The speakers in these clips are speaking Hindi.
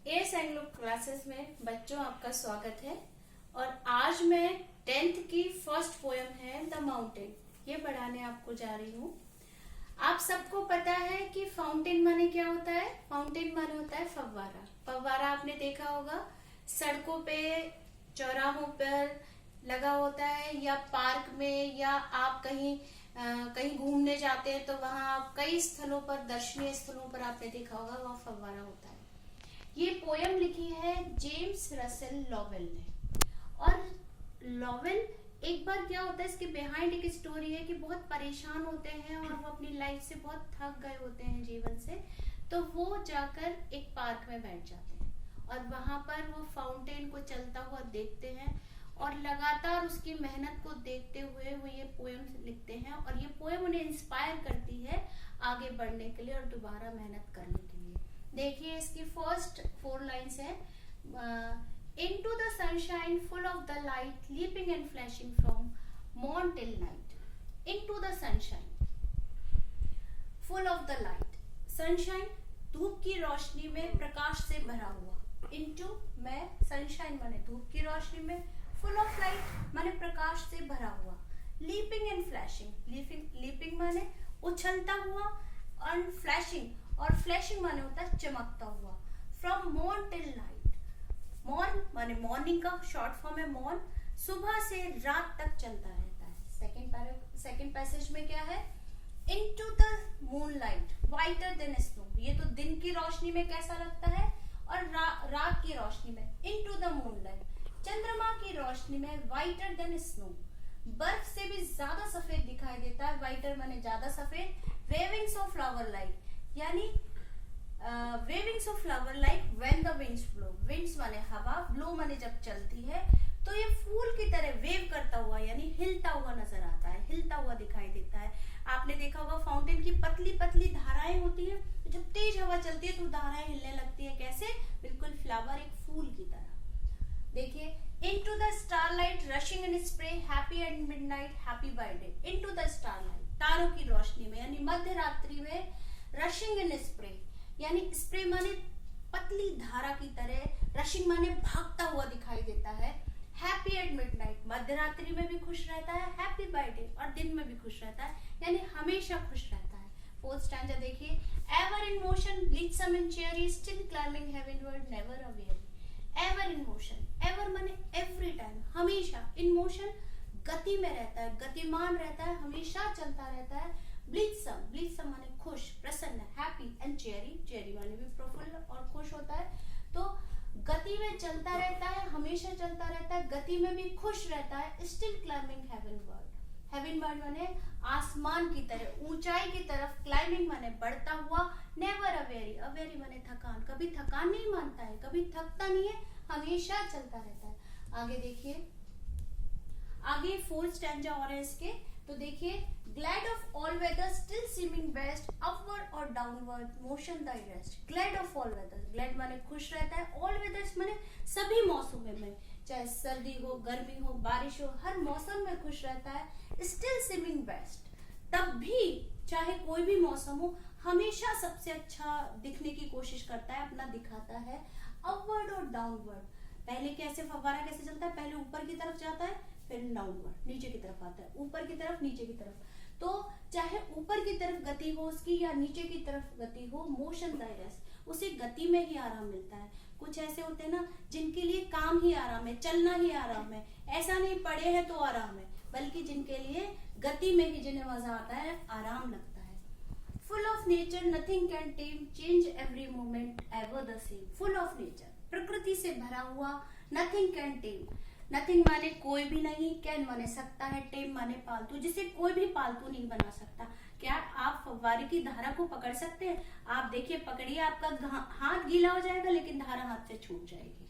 एस एंग्लो क्लासेस में बच्चों आपका स्वागत है। और आज मैं 10th की फर्स्ट पोयम है द माउंटेन ये पढ़ाने आपको जा रही हूँ। आप सबको पता है कि फाउंटेन माने क्या होता है। फाउंटेन माने होता है फव्वारा। फव्वारा आपने देखा होगा सड़कों पे, चौराहों पर लगा होता है, या पार्क में, या आप कहीं घूमने जाते हैं तो वहां कई स्थलों पर, दर्शनीय स्थलों पर आपने देखा होगा वहां फव्वारा होता है। ये पोयम लिखी है जेम्स रसेल लॉवेल ने। और लॉवेल एक बार क्या होता है, इसके बिहाइंड एक स्टोरी है कि बहुत परेशान होते हैं और वो अपनी लाइफ से बहुत थक गए होते हैं जीवन से, तो वो जाकर एक पार्क में बैठ जाते हैं और वहां पर वो फाउंटेन को चलता हुआ देखते हैं और लगातार उसकी मेहनत को देखते हुए वो ये पोयम लिखते हैं। और ये पोयम उन्हें इंस्पायर करती है आगे बढ़ने के लिए और दोबारा मेहनत करने के लिए। देखिए इसकी फर्स्ट 4 लाइन्स है। Into the sunshine full of the light leaping and flashing from morn till night. Into the sunshine full of the light. Sunshine धूप की रोशनी में, प्रकाश से भरा हुआ। Into में sunshine माने धूप की रोशनी में, full of light माने प्रकाश से भरा हुआ। Leaping and flashing. Leaping माने उछलता हुआ और flashing, और फ्लैशिंग माने होता है चमकता हुआ। From morn till night. Morn माने मॉर्निंग का शॉर्ट फॉर्म है मॉर्न, सुबह से रात तक चलता रहता है। सेकेंड पैसेज में क्या है, into the moonlight whiter than snow. ये तो दिन की रोशनी में कैसा लगता है, और रात की रोशनी में इनटू द मूनलाइट, चंद्रमा की रोशनी में वाइटर देन स्नो, बर्फ से भी ज्यादा सफेद दिखाई देता है। वाइटर माने ज्यादा सफेद। वेविंग्स ऑफ फ्लावर लाइक, यानी wavings of flower like when the winds blow. Winds माने हवा, ब्लो माने जब चलती है, तो ये फूल की तरह वेव करता हुआ यानी हिलता हुआ नजर आता है, हिलता हुआ दिखाई देता है। आपने देखा होगा फाउंटेन की पतली पतली धाराएं होती है, तो जब तेज हवा चलती है तो धाराएं हिलने लगती है। कैसे? बिल्कुल फ्लावर एक फूल की तरह। देखिए, into the starlight rushing in spray happy at midnight happy birthday. Into the starlight तारों की रोशनी में यानी मध्य रात्रि में, रशिंग इन स्प्रे यानी स्प्रे माने पतली धारा की तरह, रशिंग माने भागता हुआ दिखाई देता है। हैप्पी एट मिडनाइट मध्य रात्रि में भी खुश रहता है, हैप्पी बर्थडे और दिन में भी खुश रहता है यानी हमेशा खुश रहता है। फोर्थ स्टैंजा देखिए, ever in motion blithesome and cheery still climbing heavenward never aweary. Ever in motion, ever माने एवरी टाइम, हमेशा। इन मोशन गति में रहता है, गतिमान रहता है, हमेशा चलता रहता है। ब्लिट्सम, ब्लिट्सम माने खुश, प्रसन्न। हैप्पी एंड चेयरी, चेयरी माने भी प्रफुल्ल और खुश होता है। तो गति में चलता रहता है, हमेशा चलता रहता है, गति में भी खुश रहता है। स्टिल क्लाइंबिंग हेवनवर्ड, हेवनवर्ड माने आसमान की तरह, ऊंचाई की तरफ। क्लाइंबिंग माने बढ़ता हुआ। नेवर अवेरी, अवेरी माने थकान, कभी थकान नहीं मानता है, कभी थकता नहीं है, हमेशा चलता रहता है। आगे देखिए, आगे 4th स्टैंजा और है इसके, तो देखिए, glad of all weather still seeming best upward और downward motion thy rest. Glad of all weather, glad माने खुश रहता है, ऑल वेदर्स माने सभी मौसमों में, चाहे सर्दी हो, गर्मी हो, बारिश हो, हर मौसम में खुश रहता है। स्टिल सीमिंग बेस्ट, तब भी चाहे कोई भी मौसम हो, हमेशा सबसे अच्छा दिखने की कोशिश करता है, अपना दिखाता है। अपवर्ड और डाउनवर्ड, पहले कैसे फव्वारा कैसे चलता है, पहले ऊपर की तरफ जाता है, फिर डाउनवर्ड नीचे की तरफ आता है, ऊपर की तरफ नीचे की तरफ। तो चाहे ऊपर की तरफ गति हो उसकी या नीचे की तरफ गति हो, मोशन दायरस, उसे गति में ही आराम मिलता है। कुछ ऐसे होते हैं ना जिनके लिए काम ही आराम है, चलना ही आराम है, ऐसा नहीं पड़े हैं तो आराम है, बल्कि जिनके लिए गति में ही जिन्हें मजा आता है, आराम लगता है। Full of nature nothing can time, change every moment ever the same. Full of nature, प्रकृति से भरा हुआ। नथिंग कैन टेम, नथिंग माने कोई भी नहीं, कैन माने सकता है, टेम माने पालतू, जिसे कोई भी पालतू नहीं बना सकता। क्या आप फव्वारे की धारा को पकड़ सकते हैं? आप देखिए, पकड़िए, आपका हाथ गीला हो जाएगा लेकिन धारा हाथ से छूट जाएगी।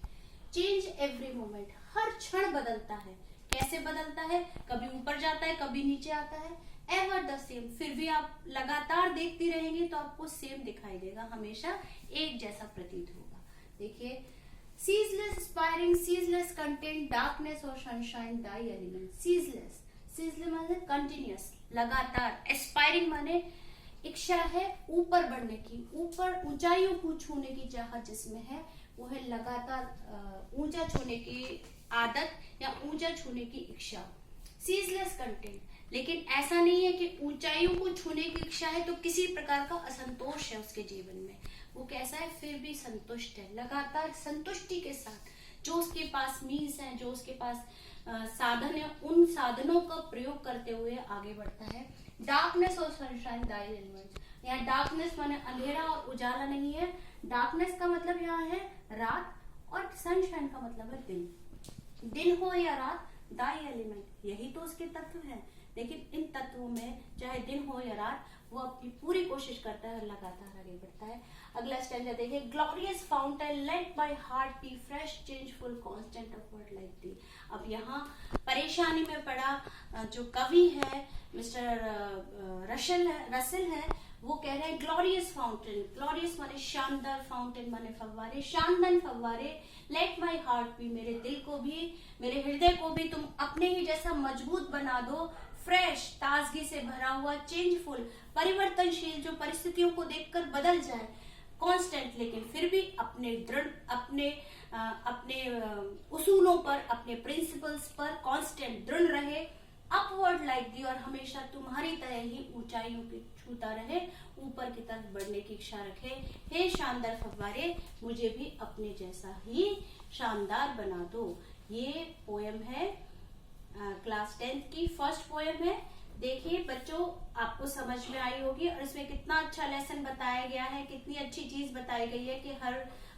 चेंज एवरी मोमेंट, हर क्षण बदलता है। कैसे बदलता है? कभी ऊपर जाता है, कभी नीचे आता है। एवर द सेम, फिर भी आप लगातार देखती रहेंगी तो आपको सेम दिखाई देगा, हमेशा एक जैसा प्रतीत होगा। देखिए, ceaseless aspiring, ceaseless content, darkness or sunshine, die element. ceaseless, ceaseless माने continuous, लगातार। aspiring माने इच्छा है ऊपर बढ़ने की, ऊपर ऊंचाइयों को छूने की चाहत जिसमें है, वो है लगातार ऊंचा छूने की आदत या ऊंचा छूने की इच्छा। सीजलेस कंटेंट, लेकिन ऐसा नहीं है कि ऊंचाइयों को छूने की इच्छा है तो किसी प्रकार का असंतोष है उसके जीवन में, वो कैसा है फिर भी संतुष्ट है, लगातार संतुष्टि के साथ जो उसके पास मीन्स है, जो उसके पास साधन है, उन साधनों का प्रयोग करते हुए आगे बढ़ता है। डार्कनेस और सनशाइन दाई एलिमेंट, यहाँ डार्कनेस माने अंधेरा और उजाला नहीं है, डार्कनेस का मतलब यहाँ है रात और सनशाइन का मतलब है दिन। दिन हो या रात, दाई एलिमेंट यही तो उसके तत्व है, लेकिन इन तत्वों में चाहे दिन हो या रात वो अपनी पूरी कोशिश करता है और लगातार आगे बढ़ता है। अगला स्टैंजा देखिए, glorious fountain let my heart be fresh changeful constant upward like thee. अब यहाँ परेशानी में पड़ा जो कवि है मिस्टर रसेल है, वो कह रहे हैं ग्लोरियस फाउंटेन, ग्लोरियस माने शानदार, फाउंटेन माने फव्वारे, शानदार फव्वारे, लेट माई हार्ट भी, मेरे दिल को भी, मेरे हृदय को भी तुम अपने ही जैसा मजबूत बना दो, फ्रेश ताजगी से भरा हुआ, चेंजफुल परिवर्तनशील, जो परिस्थितियों को देखकर बदल जाए, कांस्टेंट लेकिन फिर भी अपने दृढ़, अपने उसूलों पर, अपने प्रिंसिपल्स पर कांस्टेंट दृढ़ रहे, अपवर्ड लाइक दी, और हमेशा तुम्हारी तरह ही ऊंचाइयों की छूता रहे, ऊपर की तरफ बढ़ने की इच्छा रखे। हे शानदार फव्वारे, मुझे भी अपने जैसा ही शानदार बना दो। ये पोयम है क्लास 10th की फर्स्ट पोयम है। देखिए बच्चों, आपको समझ में आई होगी और इसमें कितना अच्छा लेसन बताया गया है, कितनी अच्छी चीज बताई गई है कि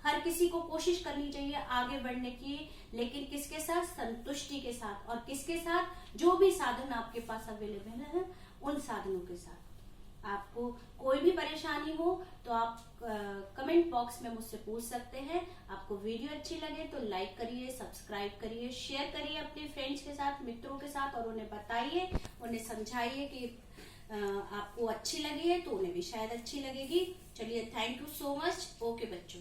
हर किसी को कोशिश करनी चाहिए आगे बढ़ने की, लेकिन किसके साथ, संतुष्टि के साथ, और किसके साथ, जो भी साधन आपके पास अवेलेबल है उन साधनों के साथ। आपको कोई भी परेशानी हो तो आप कमेंट बॉक्स में मुझसे पूछ सकते हैं। आपको वीडियो अच्छी लगे तो लाइक करिए, सब्सक्राइब करिए, शेयर करिए अपने फ्रेंड्स के साथ, मित्रों के साथ, और उन्हें बताइए, उन्हें समझाइए कि आपको अच्छी लगी है तो उन्हें भी शायद अच्छी लगेगी। चलिए, thank you so much. Okay बच्चों।